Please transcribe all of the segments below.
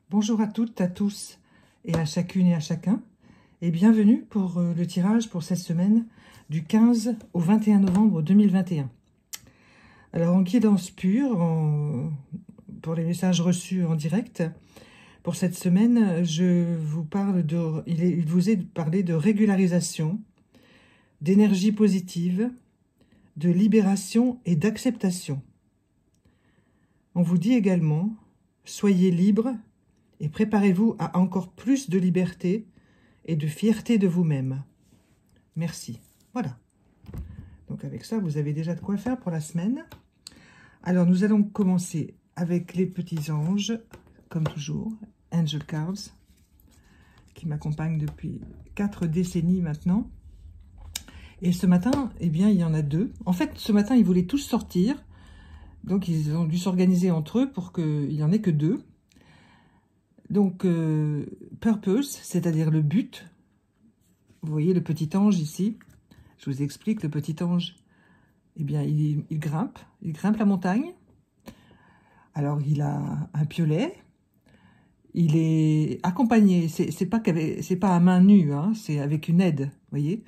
Bonjour à toutes, à tous et à chacune et à chacun et bienvenue pour le tirage pour cette semaine du 15 au 21 novembre 2021. Alors en guidance pure, pour les messages reçus en direct, pour cette semaine, il vous est parlé de régularisation, d'énergie positive, de libération et d'acceptation. On vous dit également, soyez libres et préparez-vous à encore plus de liberté et de fierté de vous-même. Merci. Voilà. Donc avec ça, vous avez déjà de quoi faire pour la semaine. Alors nous allons commencer avec les petits anges, comme toujours, Angel Cards, qui m'accompagnent depuis 4 décennies maintenant. Et ce matin, eh bien, il y en a 2. En fait, ce matin, ils voulaient tous sortir. Donc, ils ont dû s'organiser entre eux pour qu'il n'y en ait que 2. Donc, purpose, c'est-à-dire le but. Vous voyez le petit ange ici. Je vous explique, le petit ange, eh bien, il grimpe la montagne. Alors, il a un piolet. Il est accompagné. C'est pas à main nue, hein, c'est avec une aide, vous voyez.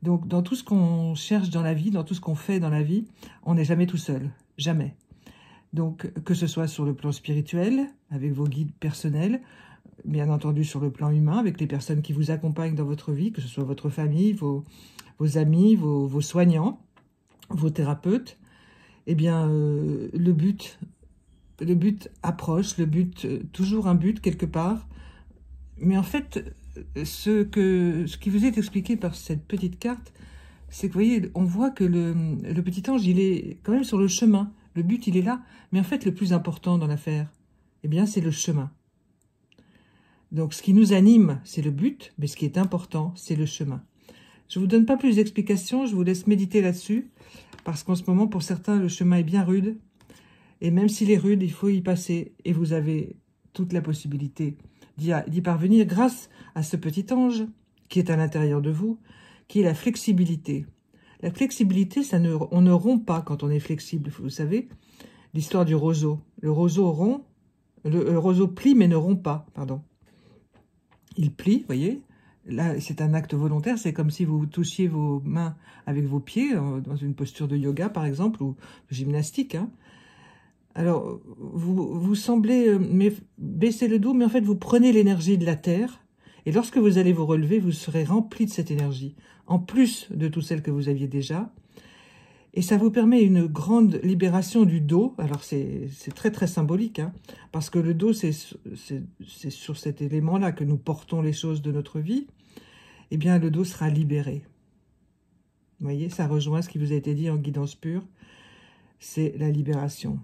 Donc, dans tout ce qu'on cherche dans la vie, dans tout ce qu'on fait dans la vie, on n'est jamais tout seul. Jamais. Donc, que ce soit sur le plan spirituel, avec vos guides personnels, bien entendu sur le plan humain, avec les personnes qui vous accompagnent dans votre vie, que ce soit votre famille, vos amis, vos soignants, vos thérapeutes, eh bien, le but approche, toujours un but quelque part. Mais en fait, ce qui vous est expliqué par cette petite carte, c'est que, vous voyez, on voit que le petit ange, il est quand même sur le chemin. Le but, il est là. Mais en fait, le plus important dans l'affaire, eh bien, c'est le chemin. Donc, ce qui nous anime, c'est le but, mais ce qui est important, c'est le chemin. Je ne vous donne pas plus d'explications, je vous laisse méditer là-dessus, parce qu'en ce moment, pour certains, le chemin est bien rude. Et même s'il est rude, il faut y passer. Et vous avez toute la possibilité d'y parvenir grâce à ce petit ange qui est à l'intérieur de vous, qui est la flexibilité. La flexibilité, on ne rompt pas quand on est flexible, vous savez. L'histoire du roseau. Le roseau rompt, le roseau plie mais ne rompt pas, pardon. Il plie, vous voyez. Là, c'est un acte volontaire, c'est comme si vous touchiez vos mains avec vos pieds, dans une posture de yoga par exemple, ou de gymnastique. Hein. Alors, vous semblez baisser le dos, mais en fait, vous prenez l'énergie de la terre, et lorsque vous allez vous relever, vous serez rempli de cette énergie, en plus de toute celle que vous aviez déjà. Et ça vous permet une grande libération du dos. Alors, c'est très, très symbolique, hein, parce que le dos, c'est sur cet élément-là que nous portons les choses de notre vie. Eh bien, le dos sera libéré. Vous voyez, ça rejoint ce qui vous a été dit en guidance pure. C'est la libération.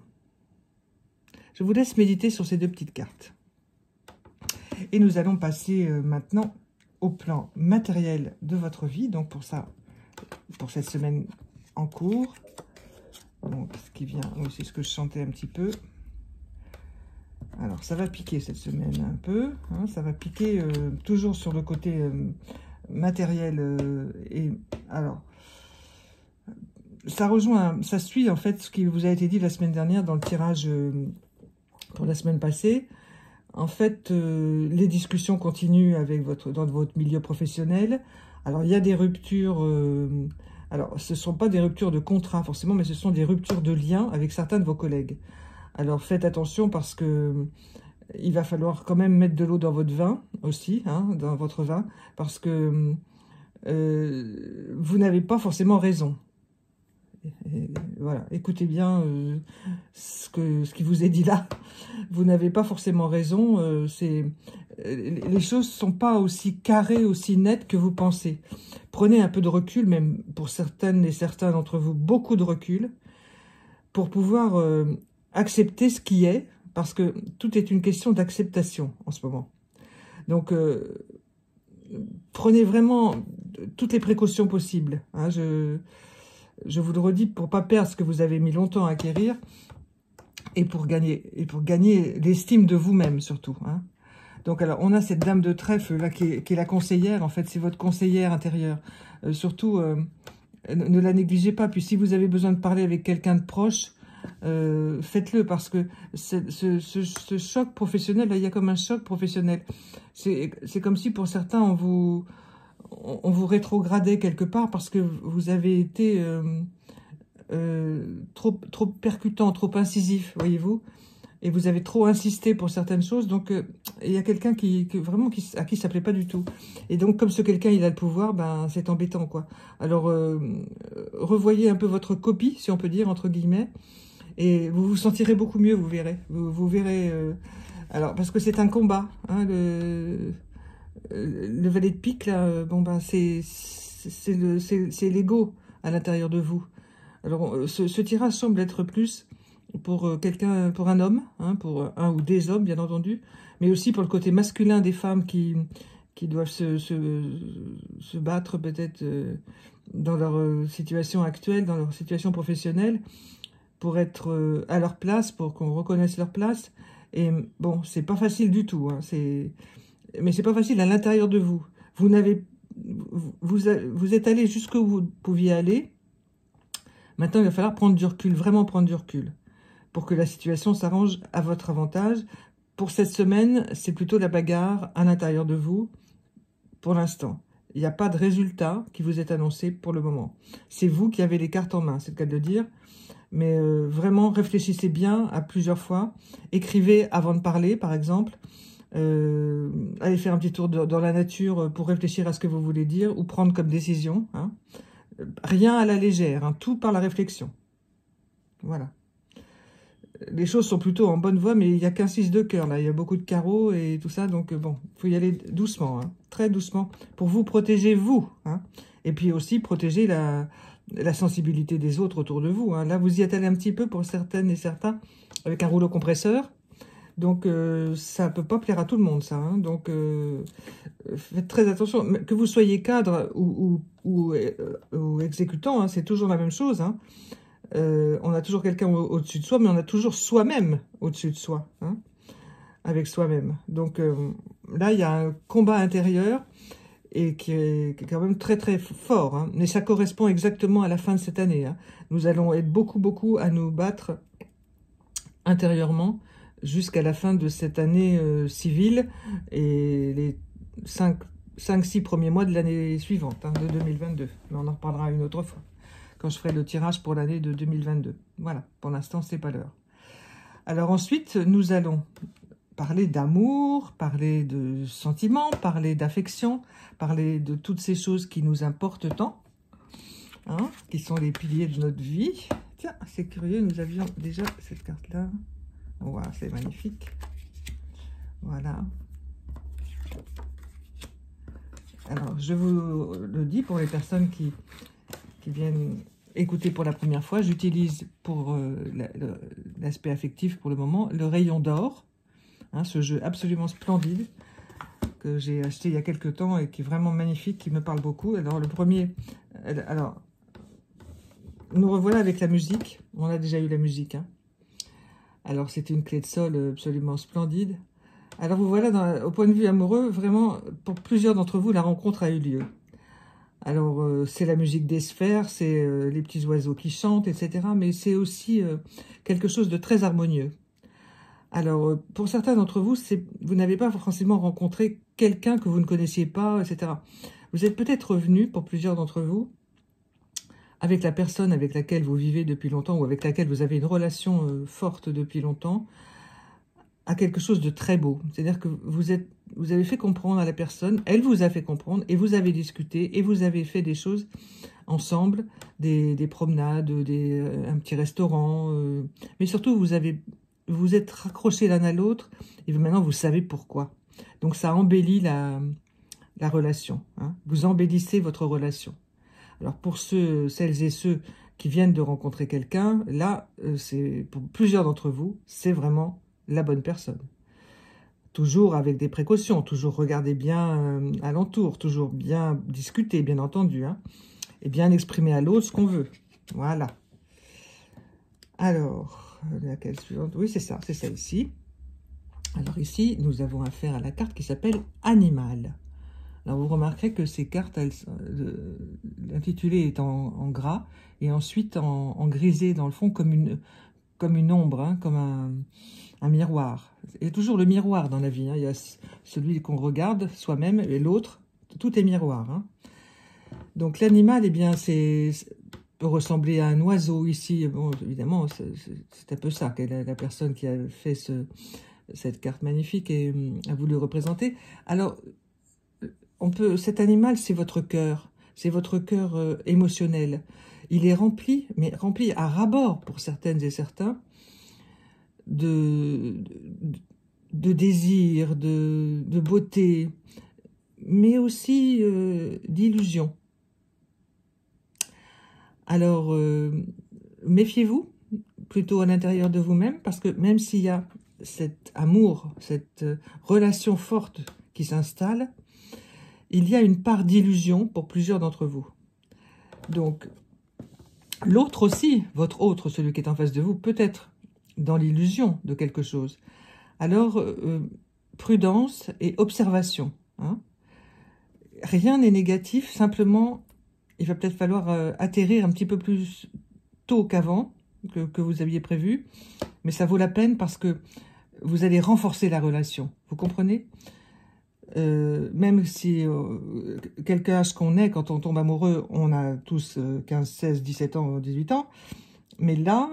Je vous laisse méditer sur ces 2 petites cartes. Et nous allons passer maintenant au plan matériel de votre vie. Donc pour ça, pour cette semaine en cours. Donc ce qui vient, oui, c'est ce que je sentais un petit peu. Alors ça va piquer cette semaine un peu. Hein, ça va piquer toujours sur le côté matériel. Et alors, ça suit en fait ce qui vous a été dit la semaine dernière dans le tirage pour la semaine passée. En fait, les discussions continuent dans votre milieu professionnel. Alors, il y a des ruptures. Alors, ce ne sont pas des ruptures de contrat forcément, mais ce sont des ruptures de liens avec certains de vos collègues. Alors, faites attention parce que il va falloir quand même mettre de l'eau dans votre vin aussi, hein, dans votre vin, parce que vous n'avez pas forcément raison. Et voilà, écoutez bien ce qui vous est dit là. Vous n'avez pas forcément raison. Les choses ne sont pas aussi carrées, aussi nettes que vous pensez. Prenez un peu de recul, même pour certaines et certains d'entre vous, beaucoup de recul, pour pouvoir accepter ce qui est, parce que tout est une question d'acceptation en ce moment. Donc, prenez vraiment toutes les précautions possibles. Hein, je vous le redis pour ne pas perdre ce que vous avez mis longtemps à acquérir et pour gagner l'estime de vous-même surtout. Hein. Donc alors, on a cette dame de trèfle là qui est la conseillère. En fait, c'est votre conseillère intérieure. Surtout, ne la négligez pas. Puis si vous avez besoin de parler avec quelqu'un de proche, faites-le, parce que ce choc professionnel, là, il y a comme un choc professionnel. C'est comme si pour certains, on vous rétrogradait quelque part parce que vous avez été trop percutant, trop incisif, voyez-vous, et vous avez trop insisté pour certaines choses, donc il y a quelqu'un à qui ça plaît pas du tout. Et donc, comme ce quelqu'un, il a le pouvoir, ben c'est embêtant, quoi. Alors, revoyez un peu votre copie, si on peut dire, entre guillemets, et vous vous sentirez beaucoup mieux, vous verrez. Vous verrez... alors, parce que c'est un combat, hein, le valet de pique, là, bon, ben, c'est l'ego à l'intérieur de vous. Alors, ce tirage semble être plus pour quelqu'un, pour un homme, hein, pour un ou des hommes, bien entendu, mais aussi pour le côté masculin des femmes qui doivent se battre peut-être dans leur situation actuelle, dans leur situation professionnelle, pour être à leur place, pour qu'on reconnaisse leur place. Et bon, c'est pas facile du tout, hein, mais c'est pas facile à l'intérieur de vous. Vous êtes allé jusqu'où vous pouviez aller. Maintenant, il va falloir prendre du recul, vraiment prendre du recul, pour que la situation s'arrange à votre avantage. Pour cette semaine, c'est plutôt la bagarre à l'intérieur de vous, pour l'instant. Il n'y a pas de résultat qui vous est annoncé pour le moment. C'est vous qui avez les cartes en main, c'est le cas de le dire. Mais vraiment, réfléchissez bien à plusieurs fois. Écrivez avant de parler, par exemple. Allez faire un petit tour dans la nature pour réfléchir à ce que vous voulez dire ou prendre comme décision, hein. Rien à la légère, hein, tout par la réflexion. Voilà. Les choses sont plutôt en bonne voie, mais il n'y a qu'un 6 de cœur, là. Il y a beaucoup de carreaux et tout ça, donc bon, il faut y aller doucement, hein, très doucement, pour vous protéger, vous, hein, et puis aussi protéger la sensibilité des autres autour de vous, hein. Là, vous y êtes allé un petit peu pour certaines et certains, avec un rouleau compresseur, donc ça ne peut pas plaire à tout le monde, ça, hein. Donc faites très attention, que vous soyez cadre ou exécutant, hein, c'est toujours la même chose, hein. On a toujours quelqu'un au-dessus de soi, mais on a toujours soi-même au-dessus de soi, hein, avec soi-même. Donc là, il y a un combat intérieur et qui est quand même très très fort, hein, mais ça correspond exactement à la fin de cette année, hein. Nous allons être beaucoup à nous battre intérieurement jusqu'à la fin de cette année civile et les 5-6 premiers mois de l'année suivante, hein, de 2022. Mais on en reparlera une autre fois, quand je ferai le tirage pour l'année de 2022. Voilà, pour l'instant, c'est pas l'heure. Alors ensuite, nous allons parler d'amour, parler de sentiments, parler d'affection, parler de toutes ces choses qui nous importent tant, hein, qui sont les piliers de notre vie. Tiens, c'est curieux, nous avions déjà cette carte-là. Wow, c'est magnifique. Voilà. Alors, je vous le dis pour les personnes qui viennent écouter pour la première fois, j'utilise pour l'aspect affectif pour le moment le rayon d'or, hein, ce jeu absolument splendide que j'ai acheté il y a quelques temps et qui est vraiment magnifique, qui me parle beaucoup. Alors, le premier... Alors, nous revoilà avec la musique. On a déjà eu la musique, hein. Alors, c'était une clé de sol absolument splendide. Alors, vous voilà, au point de vue amoureux, vraiment, pour plusieurs d'entre vous, la rencontre a eu lieu. Alors, c'est la musique des sphères, c'est les petits oiseaux qui chantent, etc. Mais c'est aussi quelque chose de très harmonieux. Alors, pour certains d'entre vous, vous n'avez pas forcément rencontré quelqu'un que vous ne connaissiez pas, etc. Vous êtes peut-être revenu, pour plusieurs d'entre vous, avec la personne avec laquelle vous vivez depuis longtemps ou avec laquelle vous avez une relation forte depuis longtemps, à quelque chose de très beau. C'est-à-dire que vous avez fait comprendre à la personne, elle vous a fait comprendre, et vous avez discuté, et vous avez fait des choses ensemble, des promenades, un petit restaurant, mais surtout vous êtes raccrochés l'un à l'autre, et maintenant vous savez pourquoi. Donc ça embellit la relation, hein. Vous embellissez votre relation. Alors pour celles et ceux qui viennent de rencontrer quelqu'un, là, pour plusieurs d'entre vous, c'est vraiment la bonne personne. Toujours avec des précautions, toujours regarder bien alentour, toujours bien discuter, bien entendu, hein, et bien exprimer à l'autre ce qu'on veut. Voilà. Alors, laquelle suivante? Oui, c'est ça ici. Alors ici, nous avons affaire à la carte qui s'appelle Animal. Alors vous remarquerez que ces cartes, l'intitulé est en gras et ensuite en grisé dans le fond, comme comme une ombre, hein, comme un miroir. Il y a toujours le miroir dans la vie. Hein. Il y a celui qu'on regarde soi-même et l'autre. Tout est miroir. Hein. Donc l'animal, eh bien, peut ressembler à un oiseau ici. Bon, évidemment, c'est un peu ça que la personne qui a fait cette carte magnifique et a voulu représenter. Alors, cet animal, c'est votre cœur. C'est votre cœur émotionnel. Il est rempli, mais rempli à ras-bord pour certaines et certains, de désir, de beauté, mais aussi d'illusion. Alors, méfiez-vous plutôt à l'intérieur de vous-même, parce que même s'il y a cet amour, cette relation forte qui s'installe, il y a une part d'illusion pour plusieurs d'entre vous. Donc, l'autre aussi, votre autre, celui qui est en face de vous, peut être dans l'illusion de quelque chose. Alors, prudence et observation. Hein. Rien n'est négatif, simplement, il va peut-être falloir atterrir un petit peu plus tôt qu'avant, que vous aviez prévu, mais ça vaut la peine parce que vous allez renforcer la relation. Vous comprenez ? Même si, quel âge qu'on est, quand on tombe amoureux, on a tous 15, 16, 17 ans, 18 ans. Mais là,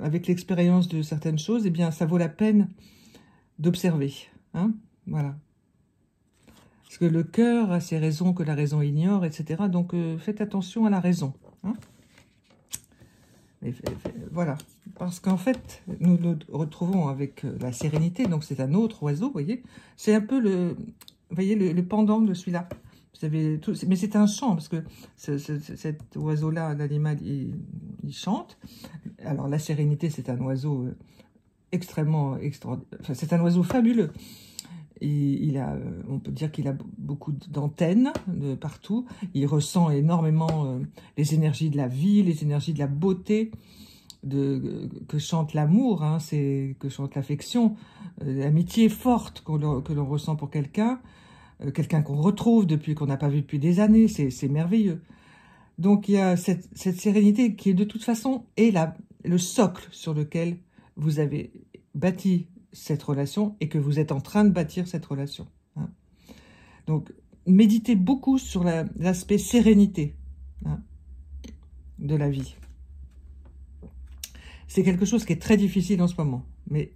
avec l'expérience de certaines choses, eh bien, ça vaut la peine d'observer. Hein, voilà. Parce que le cœur a ses raisons que la raison ignore, etc. Donc, faites attention à la raison. Hein. Voilà. Parce qu'en fait, nous nous retrouvons avec la sérénité. Donc, c'est un autre oiseau, vous voyez. C'est un peu le pendant de celui-là. Vous avez tout, mais c'est un chant, parce que cet oiseau-là, l'animal, il chante. Alors, la sérénité, c'est un oiseau extrêmement extraordinaire. Enfin, c'est un oiseau fabuleux. Et on peut dire qu'il a beaucoup d'antennes de partout. Il ressent énormément les énergies de la vie, les énergies de la beauté, que chante l'amour, hein, que chante l'affection, l'amitié forte que l'on ressent pour quelqu'un, quelqu'un qu'on retrouve qu'on n'a pas vu depuis des années. C'est merveilleux. Donc il y a cette sérénité qui est de toute façon le socle sur lequel vous avez bâti cette relation et que vous êtes en train de bâtir cette relation. Hein. Donc, méditez beaucoup sur l'aspect sérénité, hein, de la vie. C'est quelque chose qui est très difficile en ce moment, mais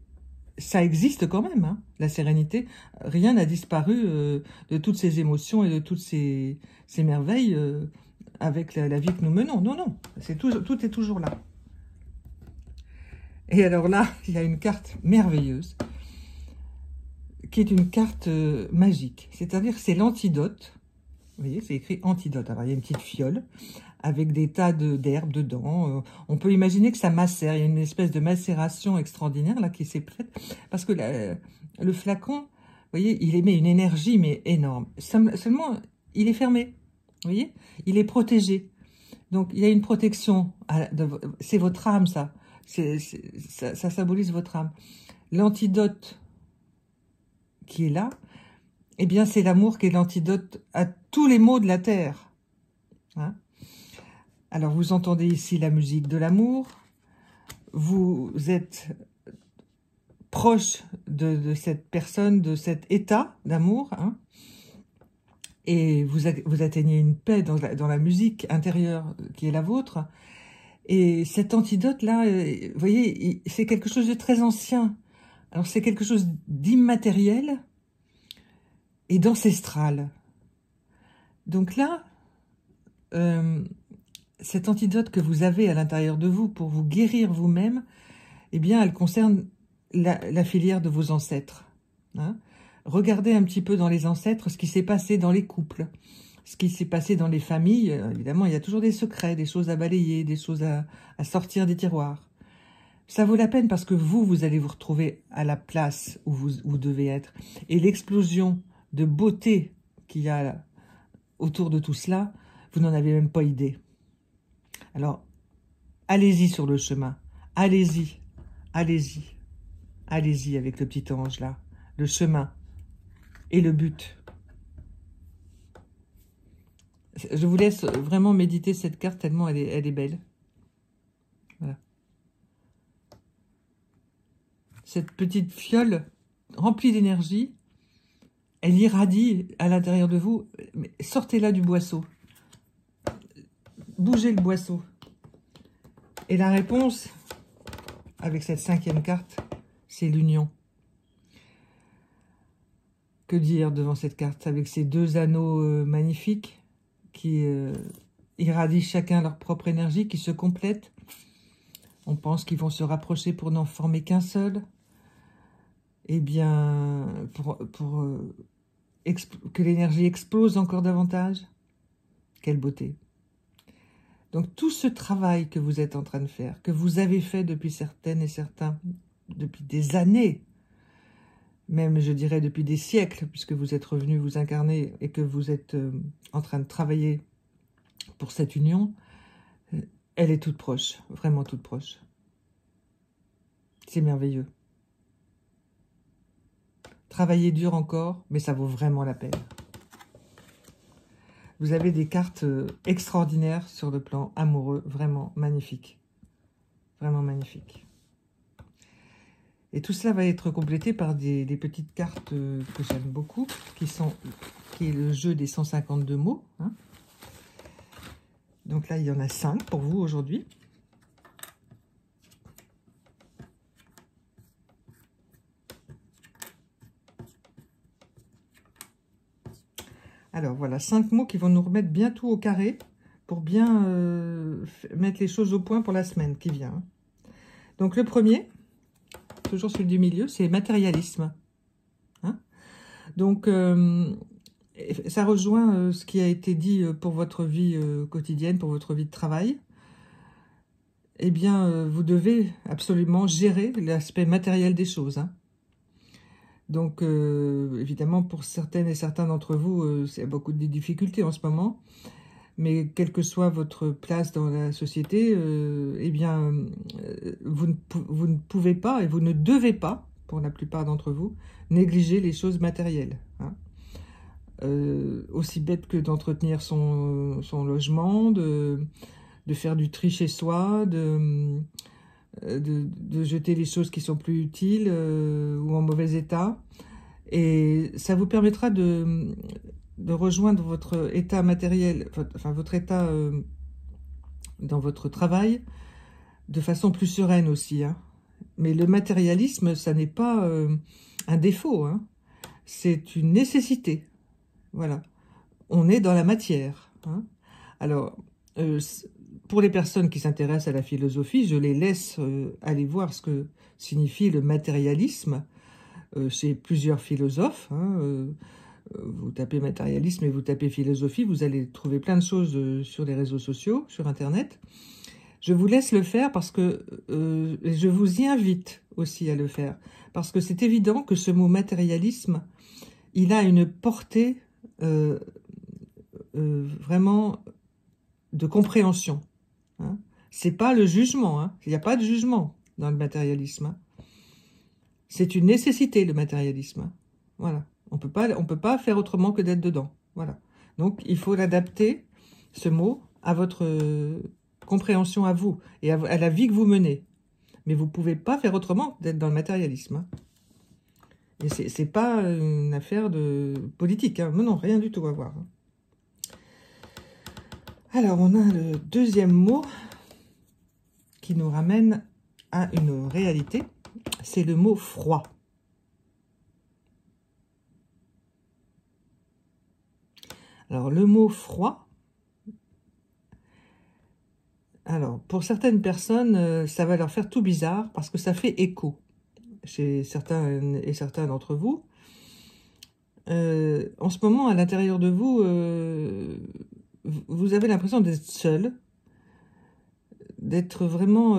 ça existe quand même, hein, la sérénité. Rien n'a disparu de toutes ces émotions et de toutes ces merveilles avec la vie que nous menons. Non, non, tout est toujours là. Et alors là, il y a une carte merveilleuse, qui est une carte magique. C'est-à-dire que c'est l'antidote. Vous voyez, c'est écrit antidote. Alors, il y a une petite fiole avec des tas d'herbes dedans. On peut imaginer que ça macère. Il y a une espèce de macération extraordinaire là qui s'est prête. Parce que le flacon, vous voyez, il émet une énergie, mais énorme. Seulement, il est fermé. Vous voyez, il est protégé. Donc, il y a une protection. C'est votre âme, ça. Ça symbolise votre âme. L'antidote qui est là, eh bien, c'est l'amour qui est l'antidote à tous les maux de la terre. Hein? Alors, vous entendez ici la musique de l'amour. Vous êtes proche de cette personne, de cet état d'amour. Hein? Et vous atteignez une paix dans la musique intérieure qui est la vôtre. Et cet antidote-là, vous voyez, c'est quelque chose de très ancien. Alors, c'est quelque chose d'immatériel et d'ancestral. Donc là, cet antidote que vous avez à l'intérieur de vous pour vous guérir vous-même, eh bien, elle concerne la filière de vos ancêtres. Hein. Regardez un petit peu dans les ancêtres ce qui s'est passé dans les couples, ce qui s'est passé dans les familles. Évidemment, il y a toujours des secrets, des choses à balayer, des choses à sortir des tiroirs. Ça vaut la peine parce que vous allez vous retrouver à la place où vous devez être. Et l'explosion de beauté qu'il y a autour de tout cela, vous n'en avez même pas idée. Alors, allez-y sur le chemin. Allez-y, allez-y, allez-y avec le petit ange là. Le chemin et le but. Je vous laisse vraiment méditer cette carte tellement elle est belle. Voilà. cette petite fiole remplie d'énergie, elle irradie à l'intérieur de vous. Sortez-la du boisseau. Bougez le boisseau. Et la réponse, avec cette 5e carte, c'est l'union. Que dire devant cette carte? Avec ces 2 anneaux magnifiques qui irradient chacun leur propre énergie, qui se complètent. On pense qu'ils vont se rapprocher pour n'en former qu'un seul. Eh bien, que l'énergie explose encore davantage. Quelle beauté! Donc tout ce travail que vous êtes en train de faire, que vous avez fait depuis certaines et certains, depuis des années, même je dirais depuis des siècles, puisque vous êtes revenu vous incarner et que vous êtes en train de travailler pour cette union, elle est toute proche, vraiment toute proche. C'est merveilleux. Travaillez dur encore, mais ça vaut vraiment la peine. Vous avez des cartes extraordinaires sur le plan amoureux, vraiment magnifiques. Vraiment magnifiques. Et tout cela va être complété par des petites cartes que j'aime beaucoup, qui est le jeu des 152 mots. Hein. Donc là, il y en a 5 pour vous aujourd'hui. Alors voilà, 5 mots qui vont nous remettre bien tout au carré pour bien mettre les choses au point pour la semaine qui vient. Donc le premier, toujours celui du milieu, c'est matérialisme. Hein, donc ça rejoint ce qui a été dit pour votre vie quotidienne, pour votre vie de travail. Eh bien, vous devez absolument gérer l'aspect matériel des choses. Hein. Donc, évidemment, pour certaines et certains d'entre vous, c'est beaucoup de difficultés en ce moment. Mais quelle que soit votre place dans la société, eh bien, vous ne pouvez pas et vous ne devez pas, pour la plupart d'entre vous, négliger les choses matérielles. Hein. Aussi bête que d'entretenir son logement, de faire du tri chez soi, de jeter les choses qui sont plus utiles ou en mauvais état. Et ça vous permettra de rejoindre votre état matériel, enfin votre état dans votre travail, de façon plus sereine aussi. Hein. Mais le matérialisme, ça n'est pas un défaut, hein. C'est une nécessité. Voilà. On est dans la matière. Hein. Alors, pour les personnes qui s'intéressent à la philosophie, je les laisse aller voir ce que signifie le matérialisme chez plusieurs philosophes. Hein, vous tapez matérialisme et vous tapez philosophie, vous allez trouver plein de choses sur les réseaux sociaux, sur Internet. Je vous laisse le faire parce que je vous y invite aussi à le faire. Parce que c'est évident que ce mot matérialisme, il a une portée vraiment de compréhension. Hein. C'est pas le jugement. Hein. Il n'y a pas de jugement dans le matérialisme. Hein. C'est une nécessité, le matérialisme. Hein. Voilà. On peut pas faire autrement que d'être dedans. Voilà. Donc, il faut l'adapter, ce mot, à votre compréhension à vous et à la vie que vous menez. Mais vous ne pouvez pas faire autrement d'être dans le matérialisme. Hein. Et c'est pas une affaire de politique. Hein. Non, rien du tout à voir. Hein. Alors, on a le deuxième mot qui nous ramène à une réalité. C'est le mot froid. Alors, le mot froid, alors, pour certaines personnes, ça va leur faire tout bizarre parce que ça fait écho chez certains et certains d'entre vous. En ce moment, à l'intérieur de vous, vous avez l'impression d'être seul, d'être vraiment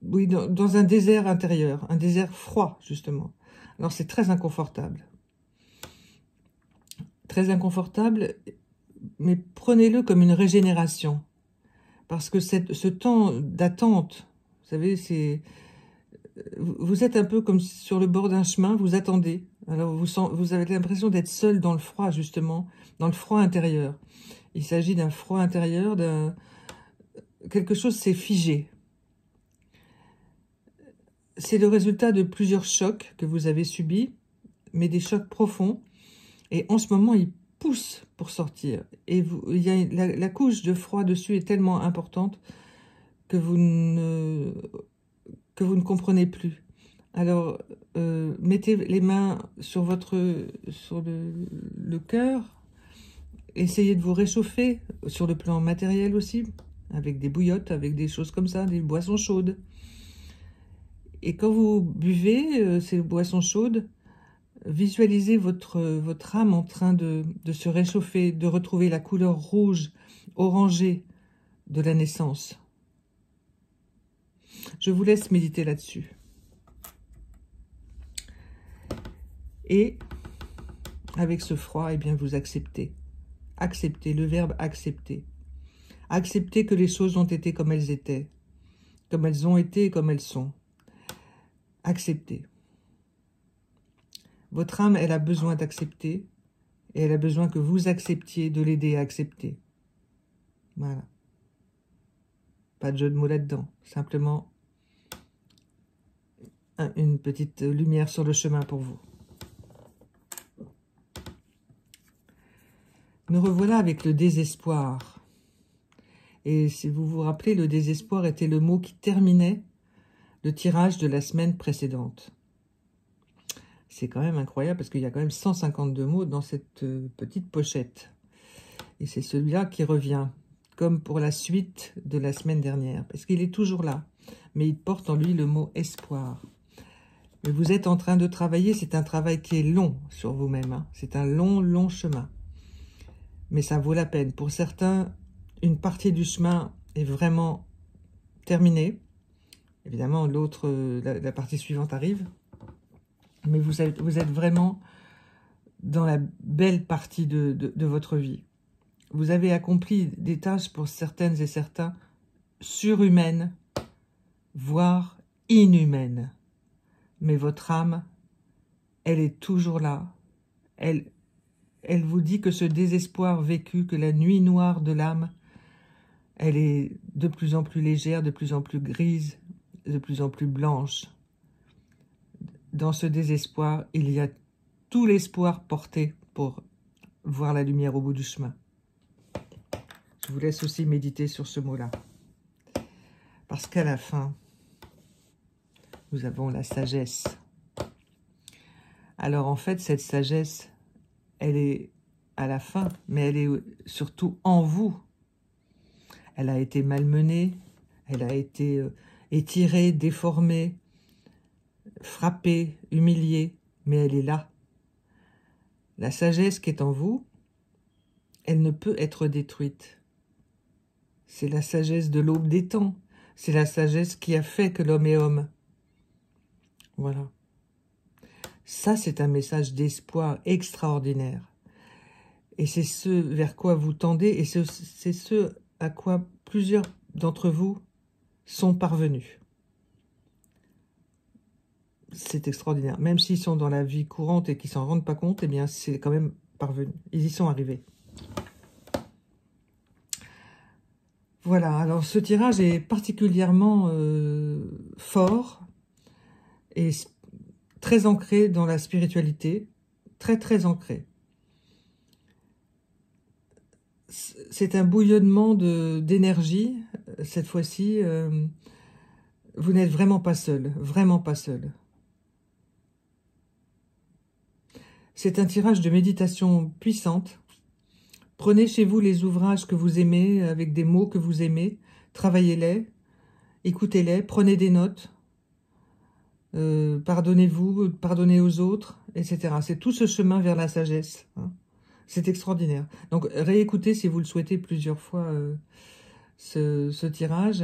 oui, dans un désert intérieur, un désert froid, justement. Alors, c'est très inconfortable. Très inconfortable, mais prenez-le comme une régénération. Parce que ce temps d'attente, vous savez, vous êtes un peu comme sur le bord d'un chemin, vous attendez. Alors vous avez l'impression d'être seul dans le froid, justement, dans le froid intérieur. Il s'agit d'un froid intérieur, quelque chose s'est figé. c'est le résultat de plusieurs chocs que vous avez subis, mais des chocs profonds. Et en ce moment, ils poussent pour sortir. Et il y a la couche de froid dessus est tellement importante que vous ne comprenez plus. Alors, mettez les mains sur le cœur. Essayez de vous réchauffer sur le plan matériel aussi, avec des bouillottes, avec des choses comme ça, des boissons chaudes. Et quand vous buvez ces boissons chaudes, visualisez votre âme en train de se réchauffer, de retrouver la couleur rouge, orangée de la naissance. Je vous laisse méditer là-dessus. Et avec ce froid, eh bien, vous acceptez. Acceptez, le verbe accepter. Accepter que les choses ont été comme elles étaient, comme elles ont été et comme elles sont. Acceptez. Votre âme, elle a besoin d'accepter et elle a besoin que vous acceptiez de l'aider à accepter. Voilà. Pas de jeu de mots là-dedans. Simplement une petite lumière sur le chemin pour vous. Nous revoilà avec le désespoir. Et si vous vous rappelez, le désespoir était le mot qui terminait le tirage de la semaine précédente. C'est quand même incroyable parce qu'il y a quand même 152 mots dans cette petite pochette. Et c'est celui-là qui revient, comme pour la suite de la semaine dernière. Parce qu'il est toujours là, mais il porte en lui le mot espoir. Mais vous êtes en train de travailler, c'est un travail qui est long sur vous-même. Hein. C'est un long, long chemin. Mais ça vaut la peine. Pour certains, une partie du chemin est vraiment terminée. Évidemment, l'autre, la partie suivante arrive. Mais vous êtes vraiment dans la belle partie de votre vie. Vous avez accompli des tâches pour certaines et certains surhumaines, voire inhumaines. Mais votre âme, elle est toujours là. Elle vous dit que ce désespoir vécu, que la nuit noire de l'âme, elle est de plus en plus légère, de plus en plus grise, de plus en plus blanche. Dans ce désespoir, il y a tout l'espoir porté pour voir la lumière au bout du chemin. Je vous laisse aussi méditer sur ce mot-là. Parce qu'à la fin, nous avons la sagesse. Alors en fait, cette sagesse, elle est à la fin, mais elle est surtout en vous. Elle a été malmenée, elle a été étirée, déformée, frappée, humiliée, mais elle est là. La sagesse qui est en vous, elle ne peut être détruite. C'est la sagesse de l'aube des temps. C'est la sagesse qui a fait que l'homme est homme. Voilà. Ça, c'est un message d'espoir extraordinaire. Et c'est ce vers quoi vous tendez, et c'est ce à quoi plusieurs d'entre vous sont parvenus. C'est extraordinaire. Même s'ils sont dans la vie courante et qu'ils ne s'en rendent pas compte, eh bien, c'est quand même parvenu. Ils y sont arrivés. Voilà, alors ce tirage est particulièrement fort et très ancré dans la spiritualité, très très ancré. C'est un bouillonnement d'énergie, cette fois-ci. Vous n'êtes vraiment pas seul, vraiment pas seul. C'est un tirage de méditation puissante. Prenez chez vous les ouvrages que vous aimez, avec des mots que vous aimez, travaillez-les, écoutez-les, prenez des notes, pardonnez-vous, pardonnez aux autres, etc. C'est tout ce chemin vers la sagesse. Hein. C'est extraordinaire. Donc réécoutez si vous le souhaitez plusieurs fois ce tirage,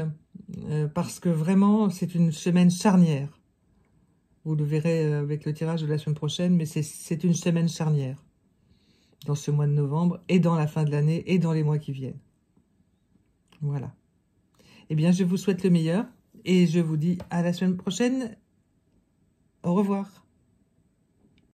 parce que vraiment c'est une semaine charnière. Vous le verrez avec le tirage de la semaine prochaine, mais c'est une semaine charnière dans ce mois de novembre, et dans la fin de l'année, et dans les mois qui viennent. Voilà. Eh bien, je vous souhaite le meilleur, et je vous dis à la semaine prochaine. Au revoir.